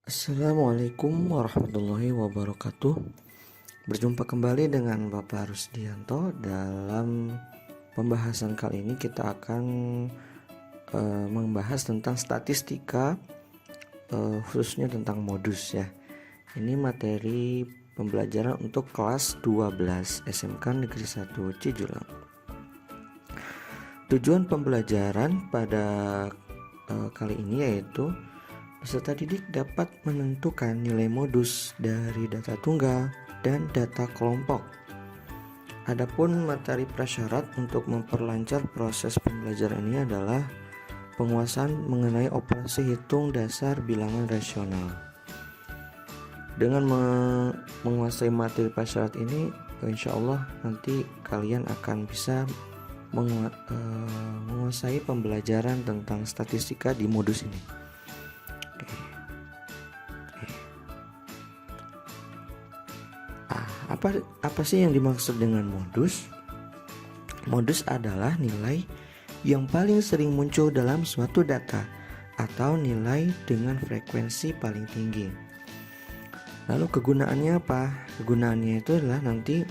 Assalamualaikum warahmatullahi wabarakatuh. Berjumpa kembali dengan Bapak Rusdianto. Dalam pembahasan kali ini kita akan membahas tentang statistika, khususnya tentang modus ya. Ini materi pembelajaran untuk kelas 12 SMK Negeri 1 Cijulang. Tujuan pembelajaran pada kali ini yaitu peserta didik dapat menentukan nilai modus dari data tunggal dan data kelompok. Adapun materi prasyarat untuk memperlancar proses pembelajaran ini adalah penguasaan mengenai operasi hitung dasar bilangan rasional. Dengan menguasai materi prasyarat ini, insya Allah nanti kalian akan bisa menguasai pembelajaran tentang statistika di modus ini. Apa sih yang dimaksud dengan modus? Modus adalah nilai yang paling sering muncul dalam suatu data atau nilai dengan frekuensi paling tinggi. Lalu kegunaannya apa? Kegunaannya itu adalah nanti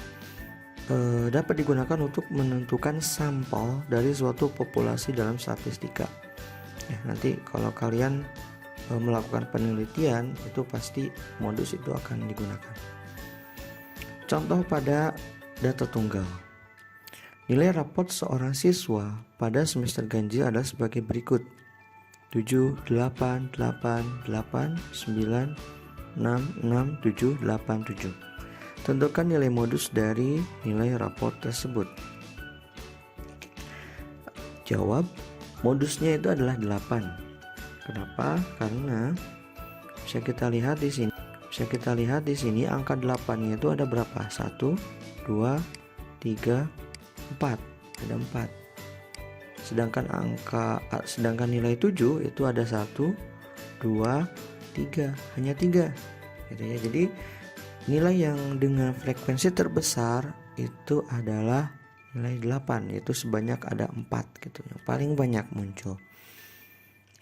dapat digunakan untuk menentukan sampel dari suatu populasi dalam statistika. Ya, nanti kalau kalian melakukan penelitian itu pasti modus itu akan digunakan. Contoh pada data tunggal. Nilai raport seorang siswa pada semester ganjil adalah sebagai berikut: 7, 8, 8, 8, 9, 6, 6, 7, 8, 7. Tentukan nilai modus dari nilai raport tersebut. Jawab, modusnya itu adalah 8. Kenapa? Karena bisa kita lihat di sini angka 8-nya itu ada berapa? 1, 2, 3, 4. Ada 4. Sedangkan nilai 7 itu ada 1, 2, 3. Hanya 3. Gitu ya. Jadi nilai yang dengan frekuensi terbesar itu adalah nilai 8, yaitu sebanyak ada 4 gitu. Yang paling banyak muncul.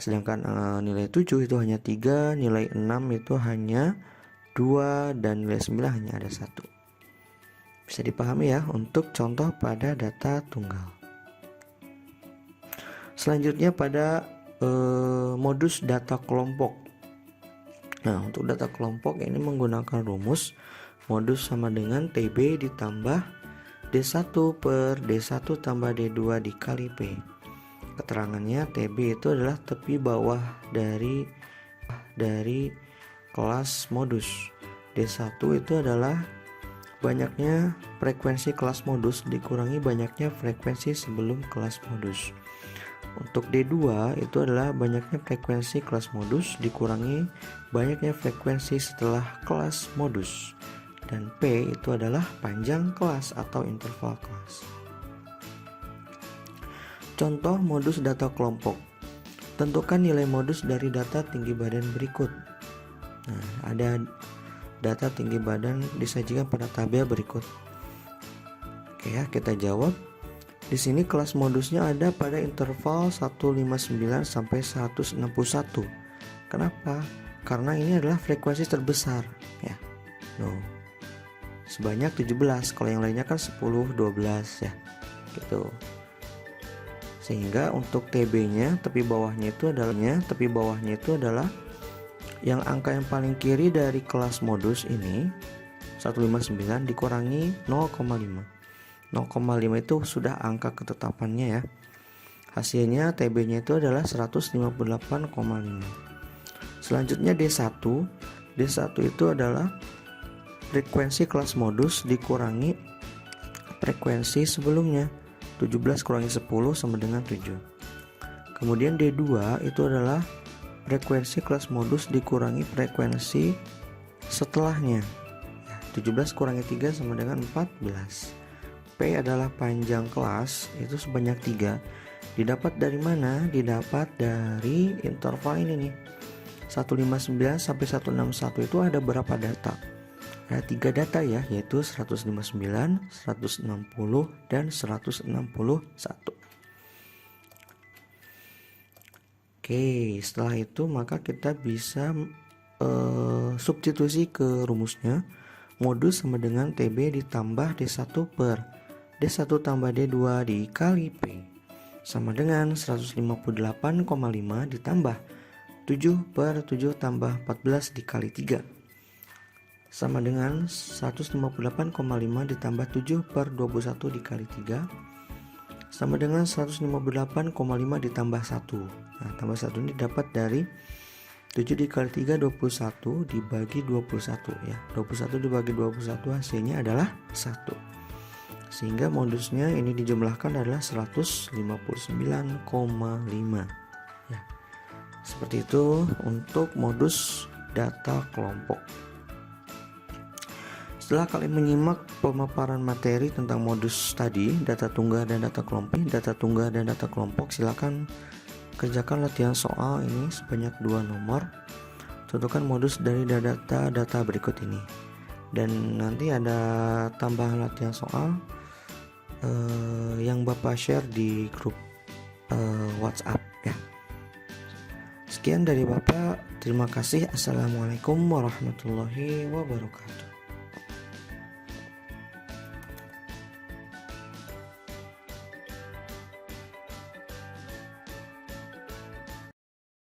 Sedangkan nilai 7 itu hanya 3, nilai 6 itu hanya 2, dan nilai 9 hanya ada 1. Bisa dipahami ya untuk contoh pada data tunggal. Selanjutnya pada modus data kelompok. Nah, untuk data kelompok ini menggunakan rumus modus sama dengan TB ditambah D1 per D1 tambah D2 dikali P. Keterangannya TB itu adalah tepi bawah dari kelas modus. D1 itu adalah banyaknya frekuensi kelas modus dikurangi banyaknya frekuensi sebelum kelas modus. Untuk D2 itu adalah banyaknya frekuensi kelas modus dikurangi banyaknya frekuensi setelah kelas modus. Dan P itu adalah panjang kelas atau interval kelas. Contoh modus data kelompok. Tentukan nilai modus dari data tinggi badan berikut. Nah, ada data tinggi badan disajikan pada tabel berikut. Oke ya, kita jawab. Di sini kelas modusnya ada pada interval 159 sampai 161. Kenapa? Karena ini adalah frekuensi terbesar ya. Sebanyak 17, kalau yang lainnya kan 10, 12 ya. Gitu. Sehingga untuk TB-nya tepi bawahnya itu adalah yang angka yang paling kiri dari kelas modus ini 159 dikurangi 0,5. 0,5 itu sudah angka ketetapannya ya. Hasilnya TB-nya itu adalah 158,5. Selanjutnya D1. D1 itu adalah frekuensi kelas modus dikurangi frekuensi sebelumnya. 17 kurangi 10 sama dengan 7. Kemudian D2 itu adalah frekuensi kelas modus dikurangi frekuensi setelahnya. 17 kurangi 3 sama dengan 14. P adalah panjang kelas, itu sebanyak 3. Didapat dari mana? Didapat dari interval ini nih. 159 sampai 161 itu ada berapa data? Ada 3 data ya, yaitu 159, 160, dan 161. Oke, setelah itu maka kita bisa substitusi ke rumusnya. Modus sama dengan TB ditambah D1 per D1 tambah D2 dikali P sama dengan 158,5 ditambah 7 per 7 tambah 14 dikali 3 sama dengan 158,5 ditambah 7 per 21 dikali 3 sama dengan 158,5 ditambah 1. Nah, tambah 1 ini dapat dari 7 dikali 3 21 dibagi 21 ya. 21 dibagi 21 hasilnya adalah 1. Sehingga modusnya ini dijumlahkan adalah 159,5 ya. Seperti itu untuk modus data kelompok. Setelah kalian menyimak pemaparan materi tentang modus tadi, data tunggal dan data kelompok, silakan kerjakan latihan soal ini sebanyak 2 nomor. Tentukan modus dari data berikut ini. Dan nanti ada tambahan latihan soal yang Bapak share di grup WhatsApp ya. Sekian dari Bapak. Terima kasih. Assalamualaikum warahmatullahi wabarakatuh.